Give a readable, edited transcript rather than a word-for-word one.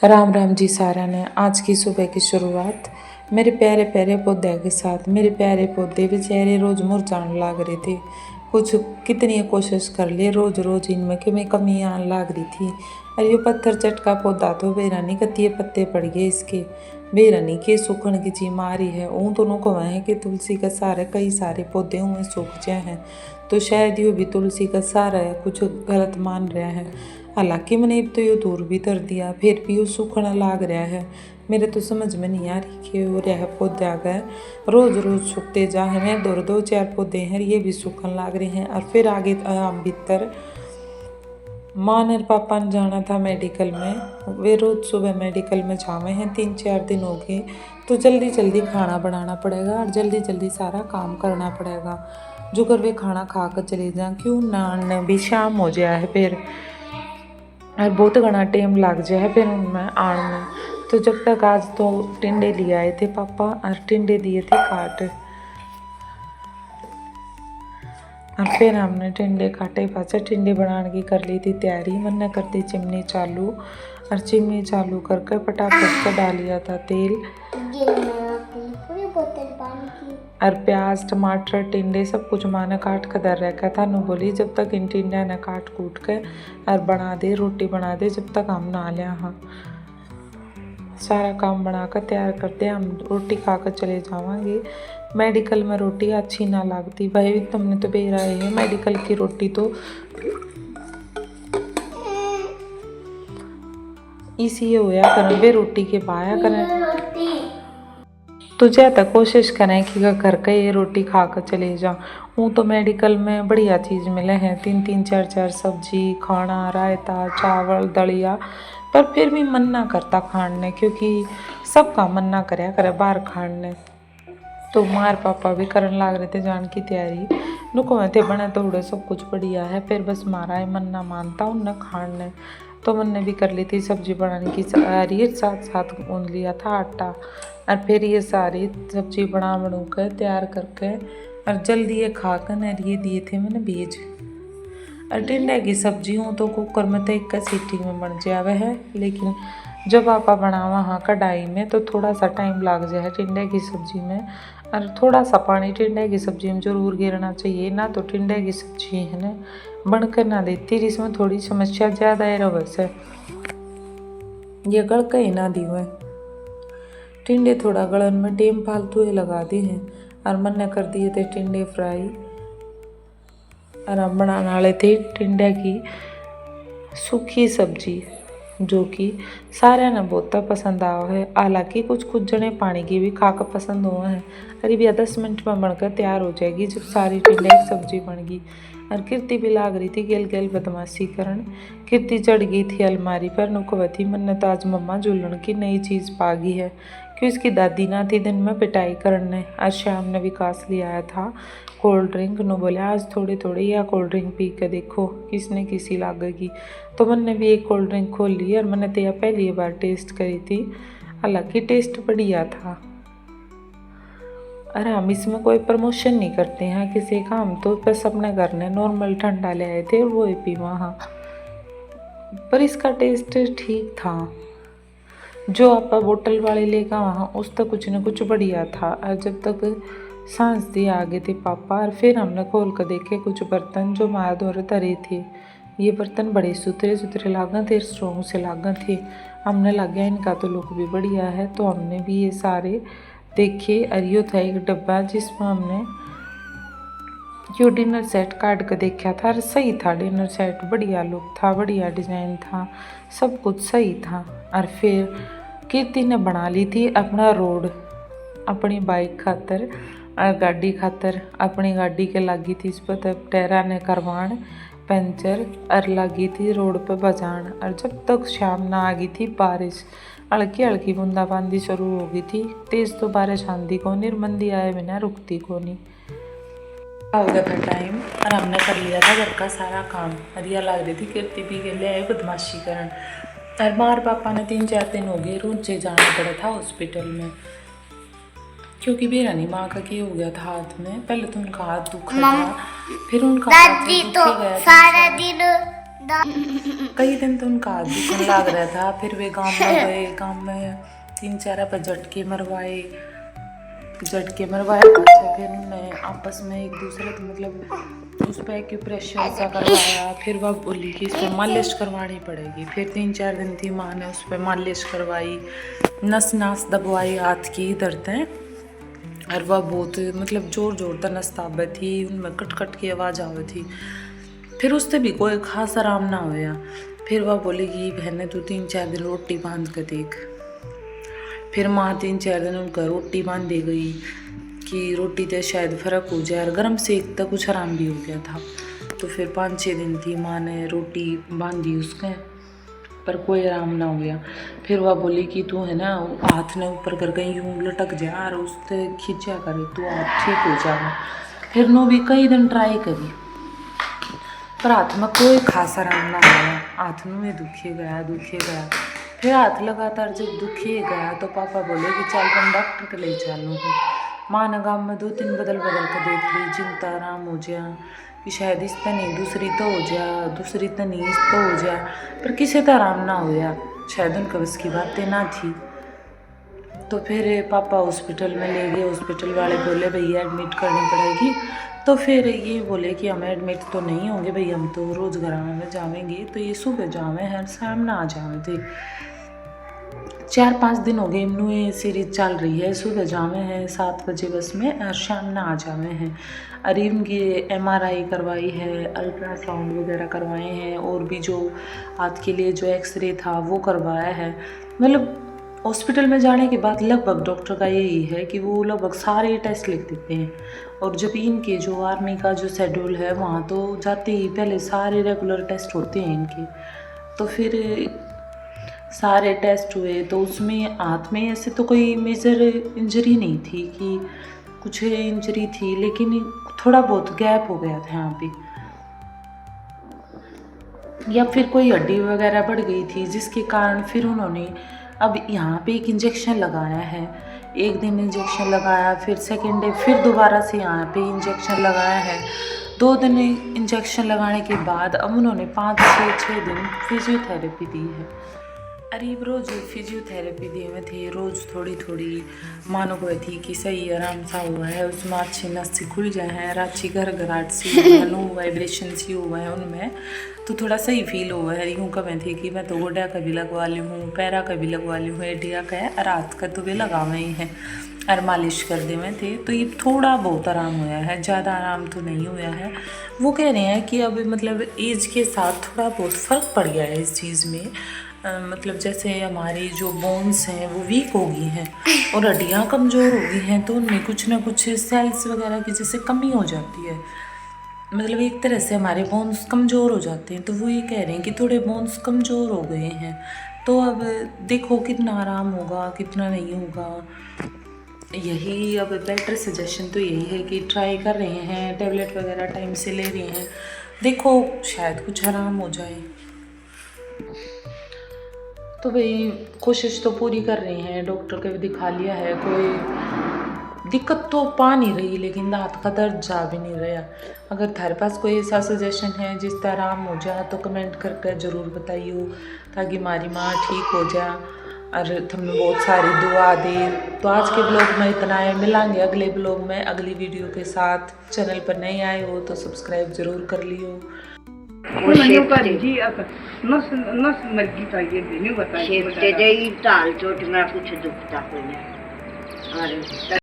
राम राम जी सारा ने। आज की सुबह की शुरुआत मेरे प्यारे प्यारे पौधे के साथ। मेरे प्यारे पौधे बेचारे रोज मुरझाने लाग रहे थे। कुछ कितनी कोशिश कर लिए, रोज रोज इनमें कि मैं कमी आने लाग रही थी। और ये पत्थर चटका पौधा तो बेरानी कतिये पत्ते पड़ गए इसके। बेरानी के सूखन की ची मारी है। ऊँ दोनों को है कि तुलसी का सारे कई सारे पौधे हुए सूख जाए हैं, तो शायद ये भी तुलसी का सारा है, कुछ गलत मान रहा है। हालांकि मैंने अब तो ये दूर भी कर दिया, फिर भी वो सूखना लाग रहा है। मेरे तो समझ में नहीं आ रही कि वो रह पौधे आ गए रोज रोज सूखते जा है। मैं दो चार पौधे हैं ये भी सूखन लाग रहे हैं। और फिर आगे आम भीतर माँ और पापा ने जाना था मेडिकल में। वे रोज सुबह मेडिकल में जावे हैं, 3-4 दिन हो गए। तो जल्दी जल्दी खाना बनाना पड़ेगा और जल्दी जल्दी सारा काम करना पड़ेगा, जो कर वे खाना खा कर चले जाएं। क्यों ना भी शाम हो जाए है फिर, और बहुत घना टाइम लग जाए फिर उनमें आने में। तो जब तक आज तो टिंडे ले आए थे पापा और टिंडे दिए थे काट। और फिर हमने टिंडे काटे, पाचा टिंडे बनाने की कर ली थी तैयारी। मैंने कर दी चिमनी चालू, और चिमनी चालू करके फटाफट से डालिया था तेल और प्याज टमाटर टिंडे सब कुछ माँ ने काट कर दर रखा था। नु बोली जब तक इन टिंडे ने काट कूट के और बना दे, रोटी बना दे, जब तक हम ना लिया। हाँ, सारा काम बनाकर तैयार करते हम रोटी खाकर चले जावांगे। मेडिकल में रोटी अच्छी ना लगती भाई, तुमने तो बेरा है मेडिकल की रोटी तो इसी होया करें वे रोटी के पाया करें। तो ज़्यादा कोशिश करें कि घर का ये रोटी खा कर चले जाओ। हूँ तो मेडिकल में बढ़िया चीज़ मिले हैं, 3-3 4-4 सब्जी खाना, रायता, चावल, दलिया। पर फिर भी मन ना करता खाने, क्योंकि सबका मन ना करे बाहर खाने। तो मार पापा भी करन लाग रहे थे जान की तैयारी। नुको थे बने तो सब कुछ बढ़िया है, फिर बस मारा है मन ना मानता उन खाने। तो मैंने भी कर ली थी सब्जी बनाने की तैयारी, साथ साथ गूंद लिया था आटा। और फिर ये सारी सब्जी बनू कर तैयार करके और जल्दी ये खा कर और ये दिए थे मैंने बीज। और टिंडे की सब्जी हूँ तो कुकर में तो एक सीटी में बन जावे है, लेकिन जब आपा बनावा हाँ कढ़ाई में तो थोड़ा सा टाइम लग जाए टिंडे की सब्जी में। और थोड़ा सा पानी टिंडे की सब्जी में ज़रूर गिरना चाहिए, ना तो टिंडे की सब्जी है ना बनकर ना देती। इसमें थोड़ी समस्या ज़्यादा है रवस है, ये गड़का ही ना दी हुए टिंडे थोड़ा गलन में टेम फालतू ही लगा दी हैं। और मन ने कर दिए थे टिंडे फ्राई। और हम बनाने वाले थे टिंडे की सूखी सब्जी, जो कि सारे ने बहुत पसंद आया है। हालांकि कुछ कुछ जने पानी की भी खाकर पसंद हुए हैं। करीब 10 मिनट में बनकर तैयार हो जाएगी जब सारी टिंडे की सब्जी बन गई। और कीर्ति भी लाग रही थी गेल गेल बदमाशी करन। कीर्ति चढ़ गई थी अलमारी पर, नुकवती मन ने तो आज मम्मा झूलन की नई चीज़ पागी है, कि उसकी दादी ना थी दिन में पिटाई करने। आज शाम ने विकास ले आया था कोल्ड ड्रिंक। नो बोले आज थोड़ी थोड़ी या कोल्ड ड्रिंक पी के देखो किसने किसी लागेगी। तो मैंने भी एक कोल्ड ड्रिंक खोल ली और मैंने तो यह पहली बार टेस्ट करी थी। हालांकि टेस्ट बढ़िया था। अरे हम इसमें कोई प्रमोशन नहीं करते हैं किसी का, हम तो बस अपने घर ने नॉर्मल ठंडा ले आए थे वो ही पी वहाँ। पर इसका टेस्ट ठीक था। जो आप बोतल वाले लेगा वहाँ उस तक कुछ न कुछ बढ़िया था। और जब तक सांस दिए आगे थे पापा, और फिर हमने खोल कर देखे कुछ बर्तन जो माया दौरे धरे थे। ये बर्तन बड़े सुथरे सुथरे लागन थे, स्ट्रॉन्ग से लागन थे। हमने लग गया इनका तो लुक भी बढ़िया है, तो हमने भी ये सारे देखे। और यो था एक डब्बा जिसमें हमने यो डिनर सेट काट कर देखा था, और सही था डिनर सेट, बढ़िया लुक था, बढ़िया डिज़ाइन था, सब कुछ सही था। और फिर कीर्ति ने बना ली थी अपना रोड अपनी बाइक खातर और गाड़ी खातर। अपनी गाड़ी के लगी थी इस पर तब टैरा ने करवान पंचर, और लगी थी रोड पर बजान। और जब तक शाम ना आ गई थी बारिश, हल्की हल्की बूंदाबांदी शुरू हो गई थी। तेज़ तो बारिश आंधी को नहीं, मंदी आए बिना रुकती को नहीं। हो गया था टाइम और हमने कर लिया था घर का सारा काम। हरिया लग रही थी कीर्ति भी के लिए आए बदमाशी करन। और मार पापा ने 3-4 दिन हो गए रोज से जाना पड़ा था हॉस्पिटल में, क्योंकि बेरानी माँ का क्या हो गया था हाथ में। पहले तो उनका हाथ दुखा था, फिर उनका दादी तो सारा दिन कई दिन तो उनका हाथ दुखने लग रहा था, फिर वे गांव में गए, गांव में 3-4 पर झटके मरवाए। अच्छा फिर उन्होंने आपस में एक दूसरे को मतलब उस पर एक्यूप्रेशर सा करवाया। फिर वह बोली कि इस पर मालिश करवानी पड़ेगी। फिर 3-4 दिन थी, माँ ने उस पर मालिश करवाई, नस दबवाई हाथ की दर्द है। और वह बहुत मतलब जोर तक नस दाबे थी, उनमें कट की आवाज़ आवे थी। फिर उससे भी कोई खास आराम ना होया। फिर वह बोली कि बहने तू 3-4 दिन रोटी बांध कर देख। फिर माँ 3-4 दिन उनका रोटी बांध दे गई कि रोटी तो शायद फ़र्क हो जाए, और गर्म सेक तक कुछ आराम भी हो गया था। तो फिर 5-6 दिन थी, माँ ने रोटी बांधी उसके, पर कोई आराम ना हो गया। फिर वह बोली कि तू है ना हाथ ने ऊपर कर गई यूँ लटक जा और उससे खींचा करे तो हाथ ठीक हो जाएगा। फिर नो भी कई दिन ट्राई करी, पर हाथ में कोई खास आराम ना आया। हाथ में दुखे गया। फिर हाथ लगातार जब दुखे गया तो पापा बोले कि चल तुम डॉक्टर के ले चलो। माँ ने गाँव में 2-3 बदल कर देख ली, चिंता आराम हो जा कि शायद इस तो नहीं दूसरी तो हो जा, दूसरी तो नहीं इस तो हो जा, पर किसी तो आराम ना होया। शायद उनके बस की बातें ना थी। तो फिर पापा हॉस्पिटल में ले गए। हॉस्पिटल वाले बोले भैया एडमिट करनी पड़ेगी। तो फिर ये बोले कि हम एडमिट तो नहीं होंगे भाई, हम तो रोज़ घर में जावेंगे। तो ये सुबह जावे हैं, शाम ना आ जावे थे। 4-5 दिन हो गए इन्हों ये सीरीज चल रही है। सुबह जावे हैं 7 बजे बस में और शाम ना आ जावे हैं। और इनकी MRI करवाई है, अल्ट्रासाउंड वगैरह करवाए हैं, और भी जो हाथ के लिए जो एक्सरे था वो करवाया है। मतलब हॉस्पिटल में जाने के बाद लगभग डॉक्टर का यही है कि वो लगभग सारे टेस्ट लिख देते हैं। और जब इनके जो आर्मी का जो शेड्यूल है वहाँ तो जाते ही पहले सारे रेगुलर टेस्ट होते हैं इनके। तो फिर सारे टेस्ट हुए तो उसमें हाथ में ऐसे तो कोई मेजर इंजरी नहीं थी कि कुछ इंजरी थी, लेकिन थोड़ा बहुत गैप हो गया था यहाँ पे, या फिर कोई हड्डी वगैरह बढ़ गई थी, जिसके कारण फिर उन्होंने अब यहाँ पे एक इंजेक्शन लगाया है। एक दिन इंजेक्शन लगाया, फिर सेकेंड डे फिर दोबारा से यहाँ पे इंजेक्शन लगाया है। 2 दिन इंजेक्शन लगाने के बाद अब उन्होंने 5 से 6 दिन फिजियोथेरेपी दी है। अरीब रोज़ फिजियोथेरेपी दिए हुए थे, रोज़ थोड़ी मानो गई थी कि सही आराम सा हुआ है, उसमें अच्छी नस खुल जाए हैं, अच्छी घराट सी नो वाइब्रेशन सी हुआ है उनमें, तो थोड़ा सही फील हुआ है। यूँ कमें थी कि मैं तो गोडा का भी लगवा ली हूँ, पैरा का भी लगवा ली हूँ, एडिया का है, रात का तो वे लगावे ही हैं और मालिश कर दे में थे। तो ये थोड़ा बहुत आराम हुआ है, ज़्यादा आराम तो नहीं हुआ है। वो कह रहे हैं कि अब मतलब एज के साथ थोड़ा बहुत फ़र्क पड़ गया है इस चीज़ में। मतलब जैसे हमारी जो बोन्स हैं वो वीक हो गई हैं और हड्डियाँ कमज़ोर हो गई हैं, तो उनमें कुछ ना कुछ सेल्स वगैरह की जैसे कमी हो जाती है। मतलब एक तरह से हमारे बोन्स कमज़ोर हो जाते हैं। तो वो ये कह रहे हैं कि थोड़े बोन्स कमज़ोर हो गए हैं, तो अब देखो कितना आराम होगा कितना नहीं होगा। यही अब बेटर सजेशन तो यही है कि ट्राई कर रहे हैं, टेबलेट वगैरह टाइम से ले रहे हैं, देखो शायद कुछ आराम हो जाए। तो भाई कोशिश तो पूरी कर रहे हैं, डॉक्टर को भी दिखा लिया है, कोई दिक्कत तो पा नहीं रही, लेकिन दांत का दर्द जा भी नहीं रहा। अगर थारे पास कोई ऐसा सजेशन है जिस तरह आराम हो जाए तो कमेंट करके ज़रूर बताइए, ताकि हमारी माँ ठीक हो जाए और तुम्हें बहुत सारी दुआ दे। तो आज के ब्लॉग में इतना है, मिलांगे अगले ब्लॉग में अगली वीडियो के साथ। चैनल पर नहीं आए हो तो सब्सक्राइब ज़रूर कर लियो। नस मर्जी चाहिए नहीं बताइए। दाल चोट में कुछ दुखता कोई नहीं।